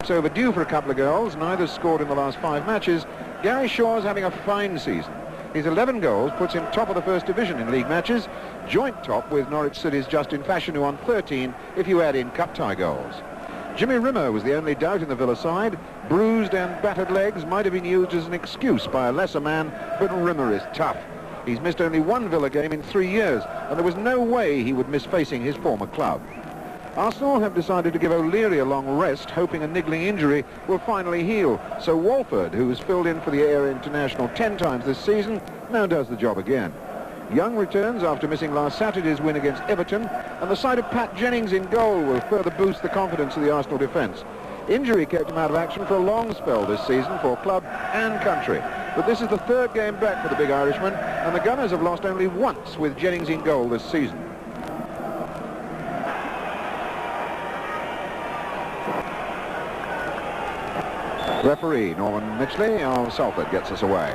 It's overdue for a couple of goals. Neither scored in the last 5 matches. Gary Shaw's having a fine season. His 11 goals puts him top of the first division in league matches, joint top with Norwich City's Justin Fashion, who won 13 if you add in cup tie goals. Jimmy Rimmer was the only doubt in the Villa side. Bruised and battered legs might have been used as an excuse by a lesser man, but Rimmer is tough. He's missed only 1 Villa game in 3 years, and there was no way he would miss facing his former club. Arsenal have decided to give O'Leary a long rest, hoping a niggling injury will finally heal. So Walford, who has filled in for the Air International 10 times this season, now does the job again. Young returns after missing last Saturday's win against Everton, and the sight of Pat Jennings in goal will further boost the confidence of the Arsenal defence. Injury kept him out of action for a long spell this season for club and country. But this is the 3rd game back for the big Irishman, and the Gunners have lost only once with Jennings in goal this season. Referee Norman Mitchley of Salford gets us away.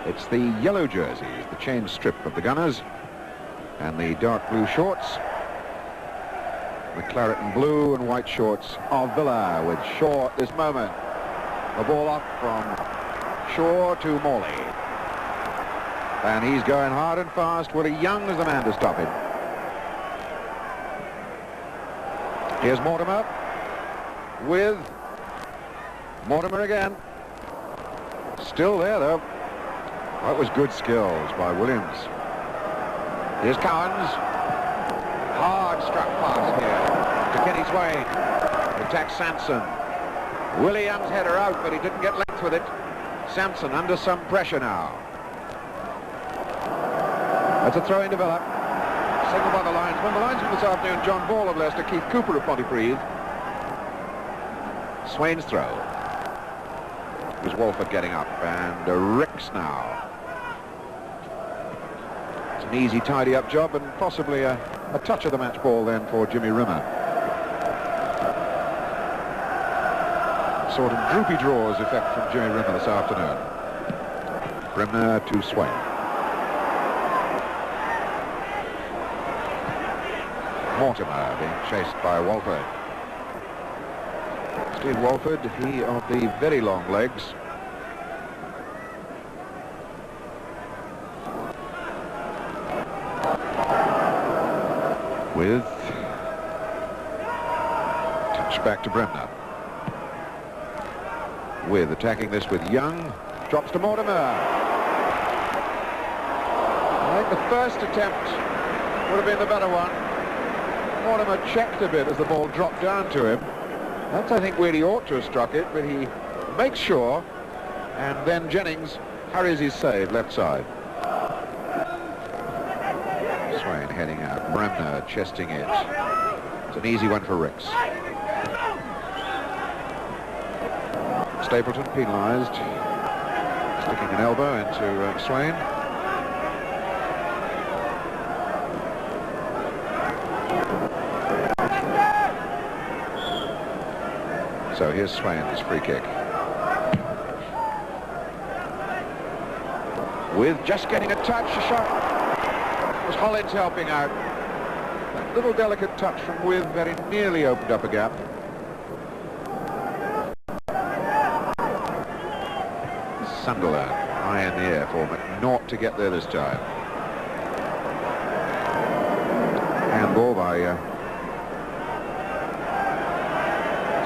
It's the yellow jerseys, the chain strip of the Gunners, and the dark blue shorts, the claret and blue and white shorts of Villa, with Shaw at this moment. The ball off from Shaw to Morley. And he's going hard and fast. Willie Young is the man to stop him. Here's Mortimer with Mortimer again. Still there, though. That was good skills by Williams. Here's Cowans. Hard struck pass here to Kenny Swain. Attacks Sampson. Williams header out, but he didn't get length with it. Sampson under some pressure now. That's a throw into Villa. Signal by the linesman. The linesman this afternoon, John Ball of Leicester, Keith Cooper of Pontypridd. Swain's throw. It was Walford getting up, and Ricks now. It's an easy tidy-up job, and possibly a touch of the match ball then for Jimmy Rimmer. Sort of droopy drawers effect from Jimmy Rimmer this afternoon. Rimmer to Swain. Mortimer being chased by Walford. Steve Walford, he of the very long legs. With touch back to Bremner. With attacking this with Young, drops to Mortimer. I think the first attempt would have been the better one. Mortimer checked a bit as the ball dropped down to him. That's, I think, where he ought to have struck it, but he makes sure, and then Jennings hurries his save left side. Swain heading out, Bremner chesting it. It's an easy one for Ricks. Stapleton penalised, sticking an elbow into Swain. So here's Swain's free kick. With just getting a touch, a shot. It was Hollins helping out. That little delicate touch from With very nearly opened up a gap. Sunderland high in the air for McNaught to get there this time. Handball by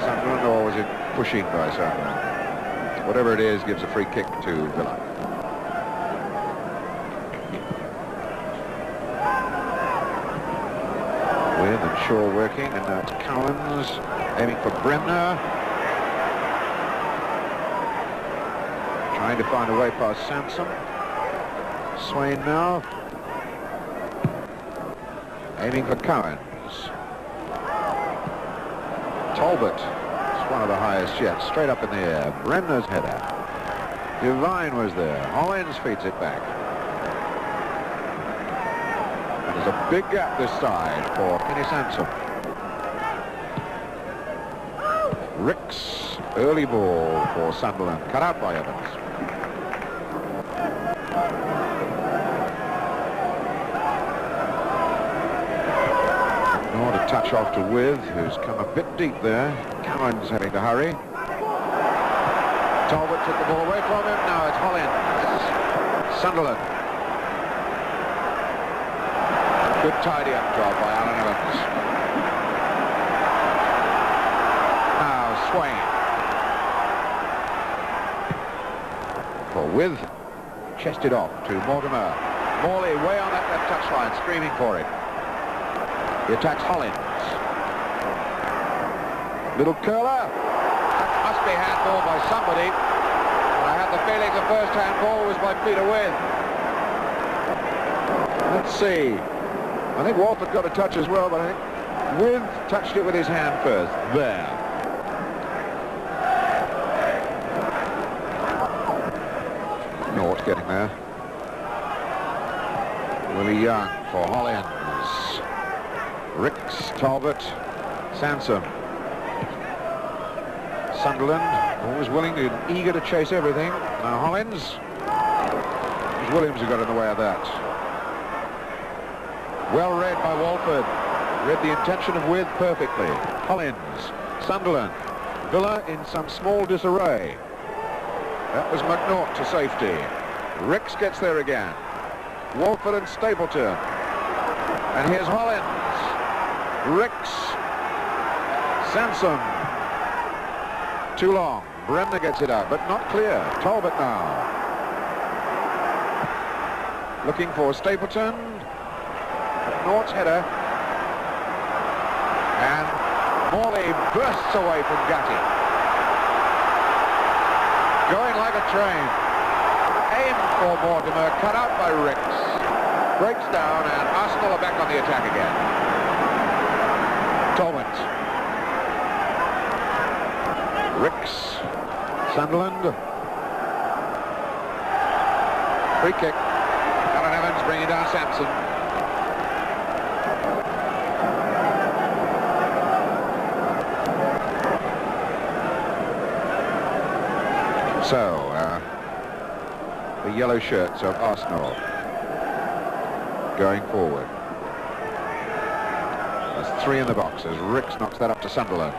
Sunderland, or was it pushing by Sunderland? Whatever it is, gives a free kick to Villa. With and Shaw working, and now it's Cowans aiming for Bremner. Trying to find a way past Sampson. Swain now. Aiming for Cowans. Talbot is one of the highest yet. Straight up in the air. Bremner's header. Devine was there. Hollins feeds it back. And there's a big gap this side for Kenny Sampson. Ricks, early ball for Sunderland. Cut out by Evans. Not a touch off to With, who's come a bit deep there. Cowan's having to hurry. Talbot took the ball away from him. Now it's Hollins. Sunderland. Good tidy-up job by Alan Evans. Now Swain. For With, chested off to Mortimer. Morley way on that left touchline, screaming for it. He attacks Hollins. Little curler. That must be handball by somebody. And I have the feeling the first handball was by Peter With. Let's see. I think Walford got a touch as well, but I think With touched it with his hand first. There. North getting there. Willie Young for Hollins. Ricks, Talbot, Sansom. Sunderland, always willing and eager to chase everything. Now Hollins. It was Williams who got in the way of that. Well read by Walford. Read the intention of With perfectly. Hollins, Sunderland, Villa in some small disarray. That was McNaught to safety. Ricks gets there again. Walford and Stapleton. And here's Hollins. Ricks. Sansom. Too long. Bremner gets it out, but not clear. Talbot now. Looking for Stapleton. McNaught's header. And Morley bursts away from Gatti. Going like a train. Aim for Mortimer, cut out by Ricks. Breaks down, and Arsenal are back on the attack again. Talbot. Ricks. Sunderland. Free kick. Alan Evans bringing down Sampson. So, the yellow shirts of Arsenal going forward. There's 3 in the box as Ricks knocks that up to Sunderland.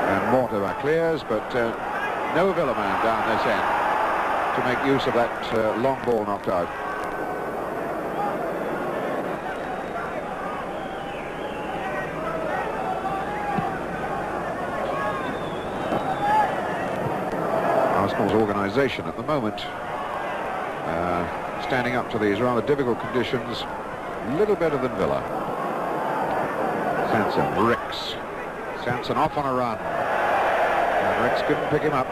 And Mortimer clears, but no Villa man down this end to make use of that long ball knocked out. Arsenal's organisation at the moment standing up to these rather difficult conditions, a little better than Villa. Sansom, Ricks. Sansom off on a run. And Ricks couldn't pick him up.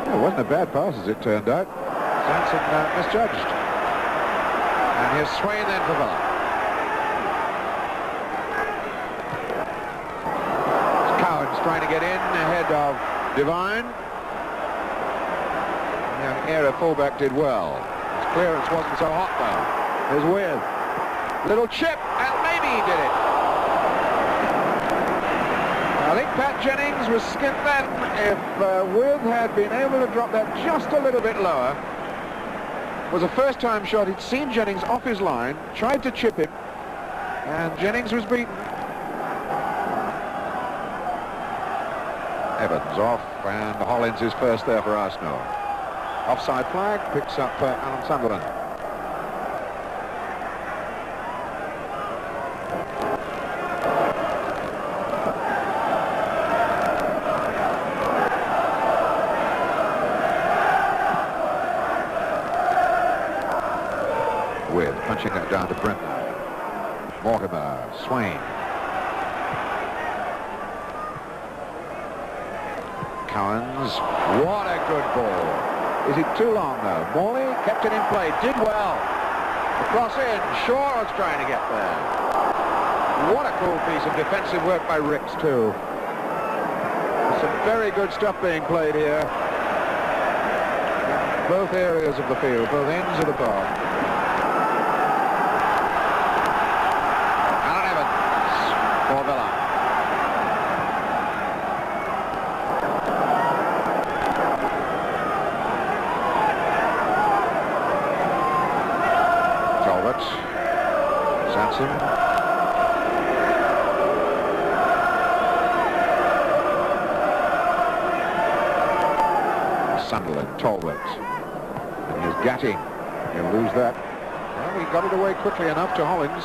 It wasn't a bad pass as it turned out. Sansom misjudged. And here's Swain then for Villa. Cowan's trying to get in ahead of Devine. Young Era fullback did well. His clearance wasn't so hot though. There's With. Little chip, and maybe he did it. I think Pat Jennings was skint then. If With had been able to drop that just a little bit lower. It was a first-time shot. He'd seen Jennings off his line, tried to chip him, and Jennings was beaten. Evans off, and Hollins is first there for Arsenal. Offside flag, picks up Alan Sunderland. With punching that down to Bremner. Mortimer, Swain. Cowans, what a good ball. Is it too long though? Morley kept it in play, did well. Across in, Shaw was trying to get there. What a cool piece of defensive work by Ricks too. There's some very good stuff being played here. In both areas of the field, both ends of the park. Alan Evans for Villa. Sunderland, Talbot. And here's Gatting. He'll lose that. Well, he got it away quickly enough to Hollins.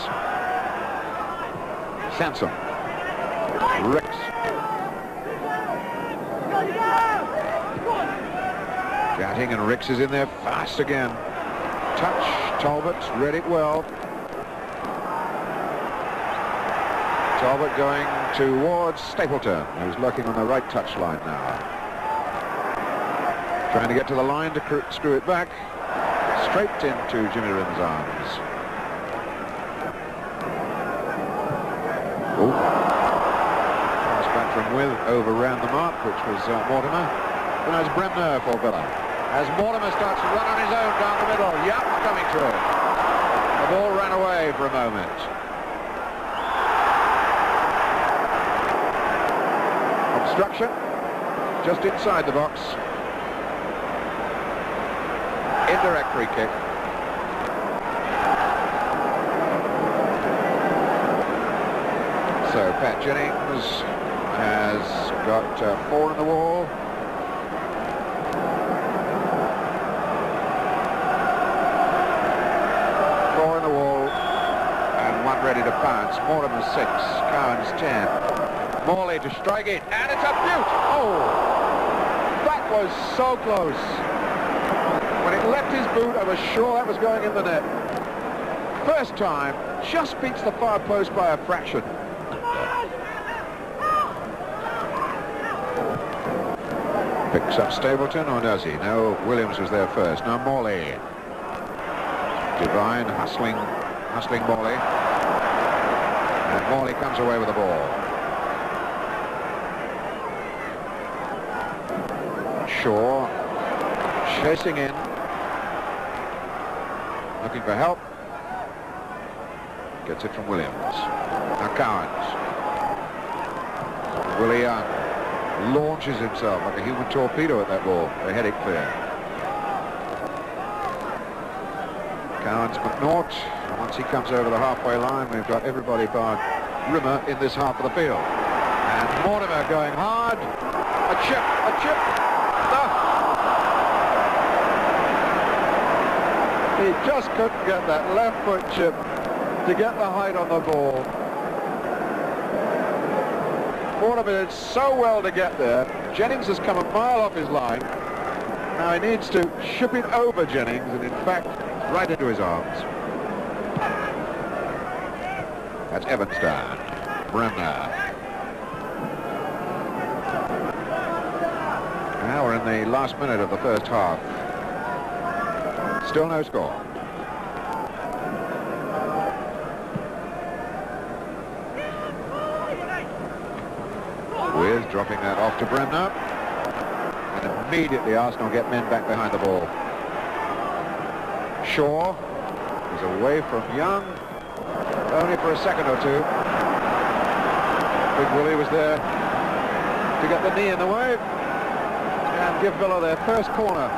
Sansom. Ricks. Gatting and Ricks is in there fast again. Touch. Talbot read it well. Talbot going towards Stapleton, who's lurking on the right touch line now. Trying to get to the line to screw it back. Straight into Jimmy Rinn's arms. Oh. Pass back from With, overran the mark, which was Mortimer. And there's Bremner for Villa. As Mortimer starts to run on his own down the middle, Young's coming through. The ball ran away for a moment. Obstruction, just inside the box. Indirect free kick. So Pat Jennings has got 4 in the wall. Ready to pounce. Mortimer 6, Cowan's 10. Morley to strike it, and it's a beaut! Oh! That was so close. When it left his boot, I was sure that was going in the net. First time, just beats the far post by a fraction. Picks up Stapleton, or does he? No, Williams was there first. Now Morley. Devine hustling Morley. And Morley comes away with the ball. Shaw chasing in, looking for help. Gets it from Williams. Now Cowans. Willie Young launches himself like a human torpedo at that ball. They head it clear. Cowans, McNaught. Once he comes over the halfway line, we've got everybody bar Rimmer in this half of the field. And Mortimer going hard. A chip. No. He just couldn't get that left foot chip to get the height on the ball. Mortimer did so well to get there. Jennings has come a mile off his line. Now he needs to ship it over Jennings, and in fact, right into his arms. That's Evans down. Bremner. Now we're in the last minute of the first half. Still no score. With dropping that off to Bremner. And immediately Arsenal get men back behind the ball. Shaw is away from Young. Only for a second or two. Big Willie was there to get the knee in the way and give Villa their first corner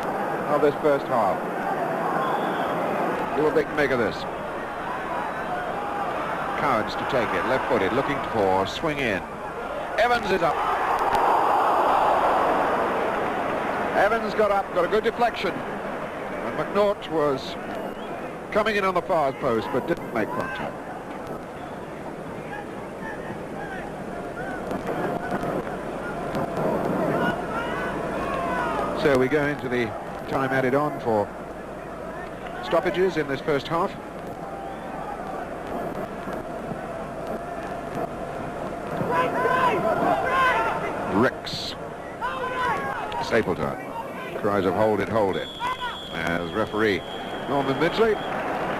of this first half. What will they make of this? Cowards to take it, left-footed, looking for swing in. Evans is up. Evans got up, got a good deflection. And McNaught was coming in on the far post, but didn't make contact. So we go into the time added on for stoppages in this first half. Ricks. Stapleton. Cries of hold it, as referee Norman Midgley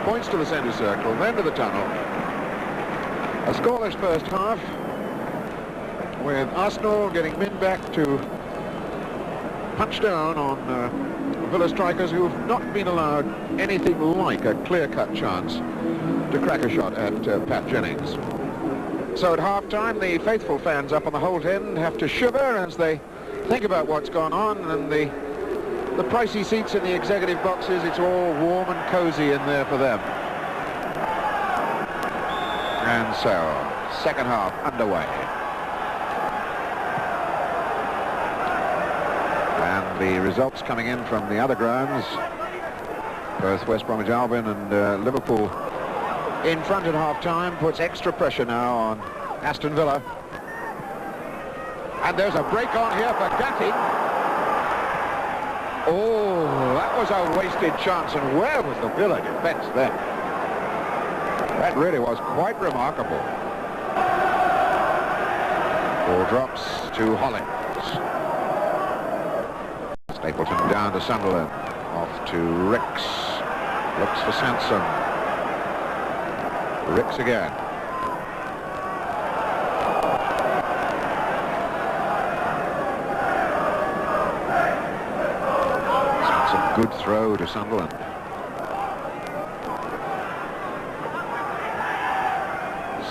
points to the centre circle, then to the tunnel. A scoreless first half, with Arsenal getting men back to punch down on Villa strikers who have not been allowed anything like a clear-cut chance to crack a shot at Pat Jennings. So at half-time, the faithful fans up on the Holt end have to shiver as they think about what's gone on, and the pricey seats in the executive boxes, it's all warm and cozy in there for them. And so, second half underway. And the results coming in from the other grounds. Both West Bromwich Albion and Liverpool in front at half-time. Puts extra pressure now on Aston Villa. And there's a break on here for Gatting. Oh, that was a wasted chance. And where was the Villa defence then? That really was quite remarkable. Ball drops to Hollins. Stapleton down to Sunderland. Off to Ricks. Looks for Sanson. Ricks again. Sanson, good throw to Sunderland.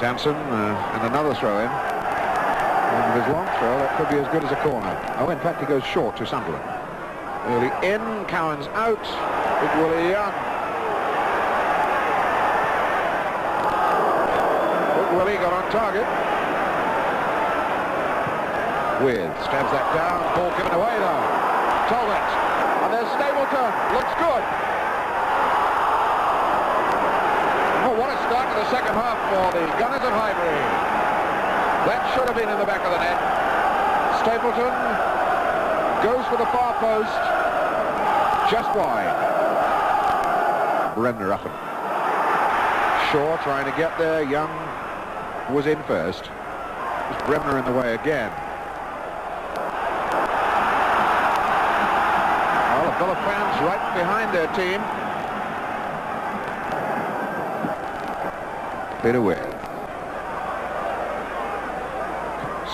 Sanson and another throw in. And with his long throw, that could be as good as a corner. Oh, in fact, he goes short to Sunderland. Early in, Cowan's out. Big Willie Young. Big Willie got on target. With stabs that down. Ball given away though. Talbot. And there's Stapleton. Looks good. Oh, what a start to the second half for the Gunners of Highbury. That should have been in the back of the net. Stapleton goes for the far post. Just wide. Bremner up and Shaw trying to get there. Young was in first. There's Bremner in the way again. Well, the Villa fans right behind their team. Bit away.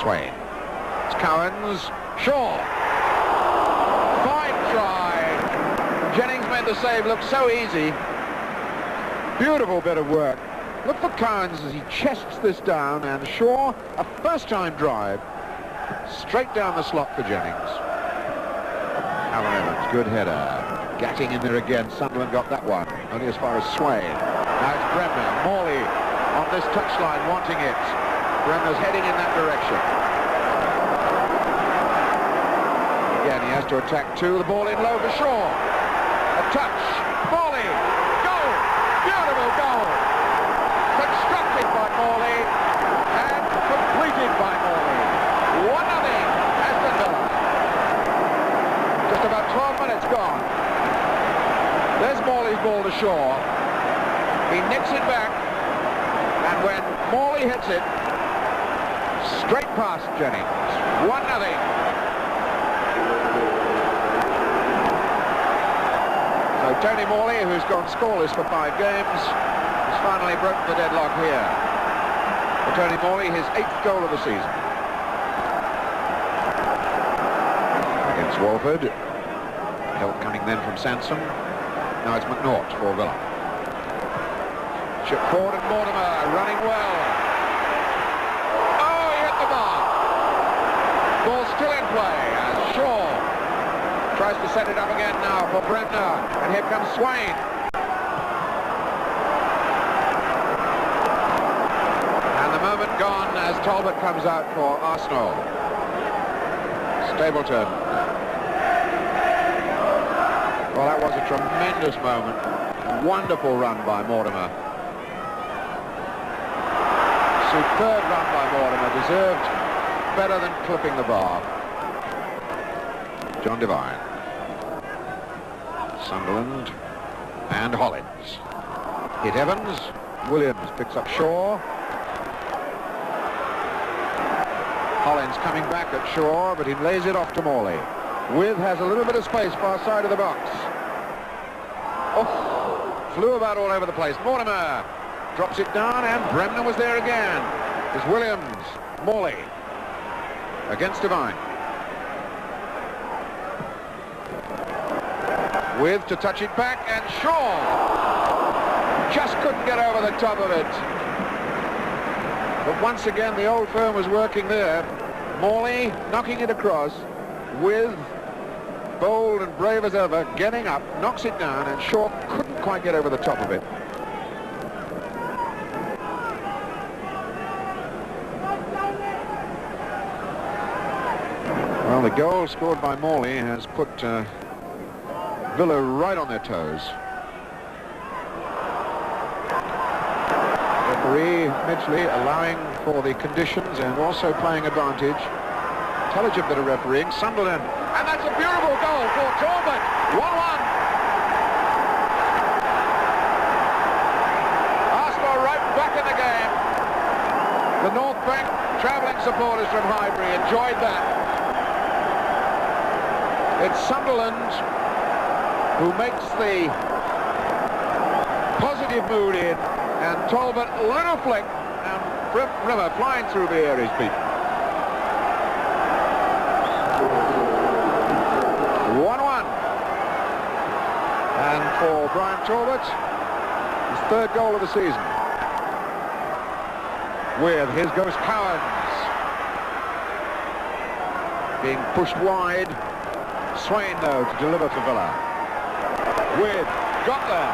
Swain. It's Cowans. Shaw. Fine try. Jennings made the save look so easy. Beautiful bit of work. Look for Cowans as he chests this down, and Shaw, a first-time drive, straight down the slot for Jennings. Alan Evans, good header. Gatting in there again. Sunderland got that one, only as far as Swain. Now it's Bremner. Morley on this touchline wanting it. Bremner's heading in that direction. Again, he has to attack two. The ball in low for Shaw. A touch. Morley. Goal. Beautiful goal. Constructed by Morley and completed by Morley. 1-0 Aston Villa. Just about 12 minutes gone. There's Morley's ball to Shaw. He nicks it back. And when Morley hits it, straight past Jennings. 1-0. So Tony Morley, who's gone scoreless for 5 games, has finally broken the deadlock here. For Tony Morley, his 8th goal of the season. Against Walford. Help coming then from Sanson. Now it's McNaught for Villa. Chip forward and Mortimer running well. Oh, he hit the bar. Ball still in play as Shaw tries to set it up again now for Bremner. And here comes Swain. And the moment gone as Talbot comes out for Arsenal. Stapleton. Well, that was a tremendous moment. Wonderful run by Mortimer. Superb run by Mortimer. Deserved better than clipping the bar. John Devine. Sunderland and Hollins. Hit Evans. Williams picks up Shaw. Hollins coming back at Shaw, but he lays it off to Morley. With has a little bit of space far side of the box. Oh, flew about all over the place. Mortimer drops it down, and Bremner was there again. It's Williams. Morley against Devine. With to touch it back, and Shaw just couldn't get over the top of it. But once again, the old firm was working there. Morley knocking it across, with bold and brave as ever, getting up, knocks it down, and Shaw couldn't quite get over the top of it. Well, Well, the goal scored by Morley has put Villa right on their toes. Referee Midgley allowing for the conditions and also playing advantage. Intelligent bit of refereeing. Sunderland, and that's a beautiful goal for Talbot. 1-1. Arsenal right back in the game. The North Bank travelling supporters from Highbury enjoyed that. It's Sunderland who makes the positive mood in, and Talbot, little flick, and Rimmer flying through the air is beaten. 1-1. And for Brian Talbot, his third goal of the season. With his goes Cowans. Being pushed wide. Swain, though, to deliver for Villa. With got there.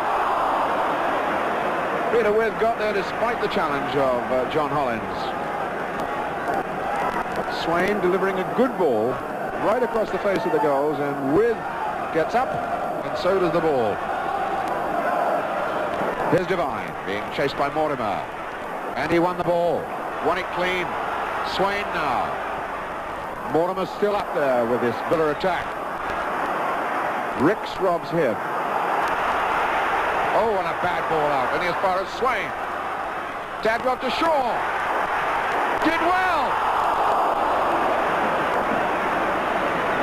Peter With got there despite the challenge of John Hollins. Swain delivering a good ball right across the face of the goals, and With gets up, and so does the ball. Here's Devine being chased by Mortimer, and he won the ball. Won it clean. Swain now. Mortimer still up there with this Villa attack. Ricks robs him. Oh, and a bad ball out. And as far as Swain. Dad got to Shaw. Did well.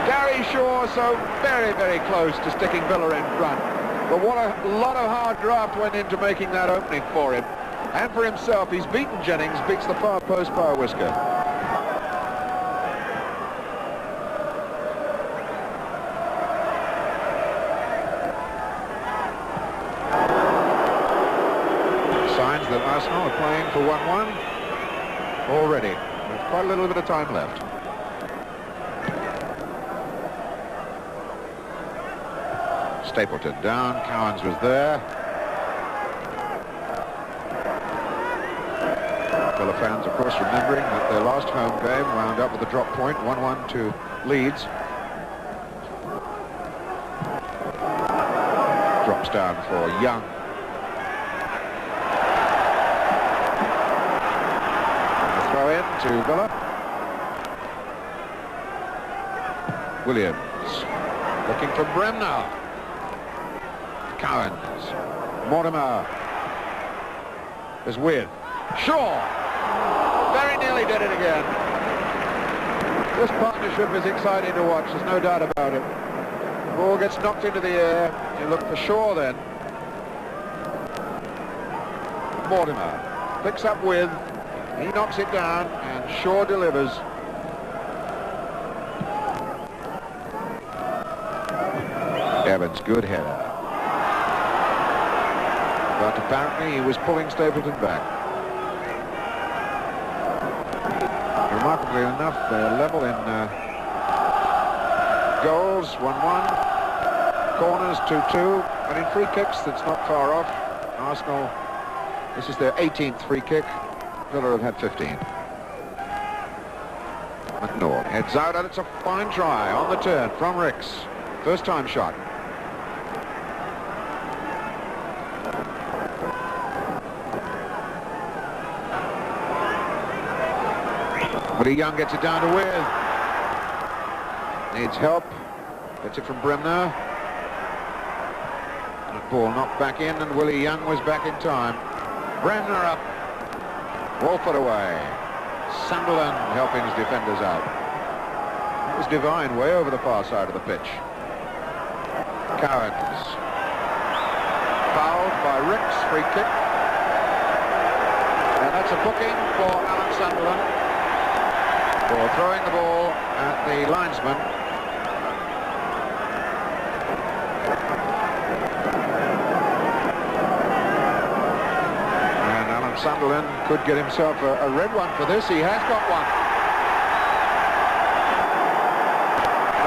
Gary Shaw so very, very close to sticking Villa in front. But what a lot of hard graft went into making that opening for him. And for himself, he's beaten Jennings, beats the far post by a whisker. That Arsenal are playing for 1-1 already. There's quite a little bit of time left. Stapleton down, Cowans was there. Villa fans, of course, remembering that their last home game wound up with a drop point, 1-1 to Leeds. Drops down for Young. To Villa. Williams looking for Bremner. Cowans. Mortimer is with Shaw. Very nearly did it again. This partnership is exciting to watch, there's no doubt about it. The ball gets knocked into the air. You look for Shaw then. Mortimer picks up with. He knocks it down, and Shaw delivers. Evans, good header. But apparently he was pulling Stapleton back. Remarkably enough, they're level in goals, 1-1. Corners, 2-2. And in free kicks, that's not far off. Arsenal, this is their 18th free kick. Villa have had 15. McNaught heads out, and it's a fine try on the turn from Ricks. First time shot. Woody Young gets it down to With. Needs help. Gets it from Bremner. The ball knocked back in, and Willie Young was back in time. Bremner up. Walford away. Sunderland helping his defenders out. That was Devine way over the far side of the pitch. Cowans. Fouled by Ricks, free kick. And that's a booking for Alan Sunderland for throwing the ball at the linesman. Sunderland could get himself a red one for this. He has got one.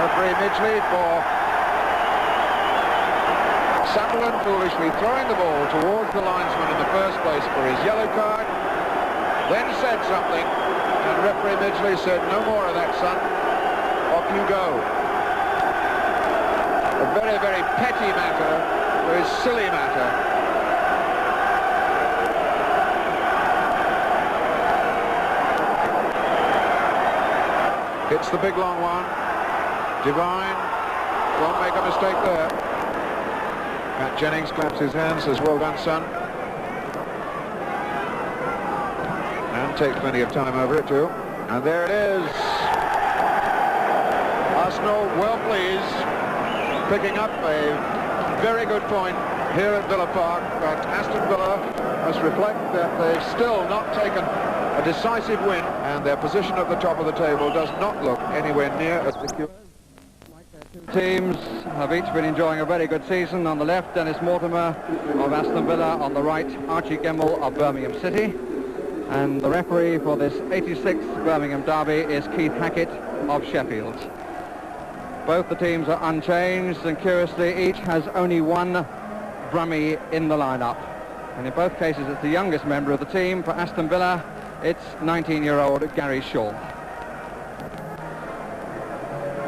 Referee Midgley for Sunderland foolishly throwing the ball towards the linesman in the first place for his yellow card. Then said something, and referee Midgley said, "No more of that, son." off you go. A very, very petty matter, very silly matter. Hits the big long one. Devine won't make a mistake there. Pat Jennings claps his hands, says, well done, son. And takes plenty of time over it too. And there it is. Arsenal well pleased, picking up a very good point here at Villa Park, but Aston Villa must reflect that they've still not taken a decisive win, and their position at the top of the table does not look anywhere near as secure. Teams have each been enjoying a very good season. On the left, Dennis Mortimer of Aston Villa. On the right, Archie Gemmell of Birmingham City. And the referee for this 86th Birmingham derby is Keith Hackett of Sheffield. Both the teams are unchanged, and curiously, each has only one Brummie in the lineup. And in both cases, it's the youngest member of the team. For Aston Villa, it's 19-year-old Gary Shaw.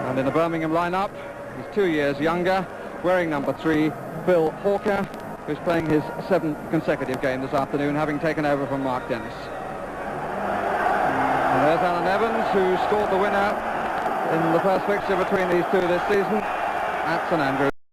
And in the Birmingham lineup, he's 2 years younger, wearing number 3, Phil Hawker, who's playing his 7th consecutive game this afternoon, having taken over from Mark Dennis. And there's Alan Evans, who scored the winner in the first fixture between these two this season at St Andrews.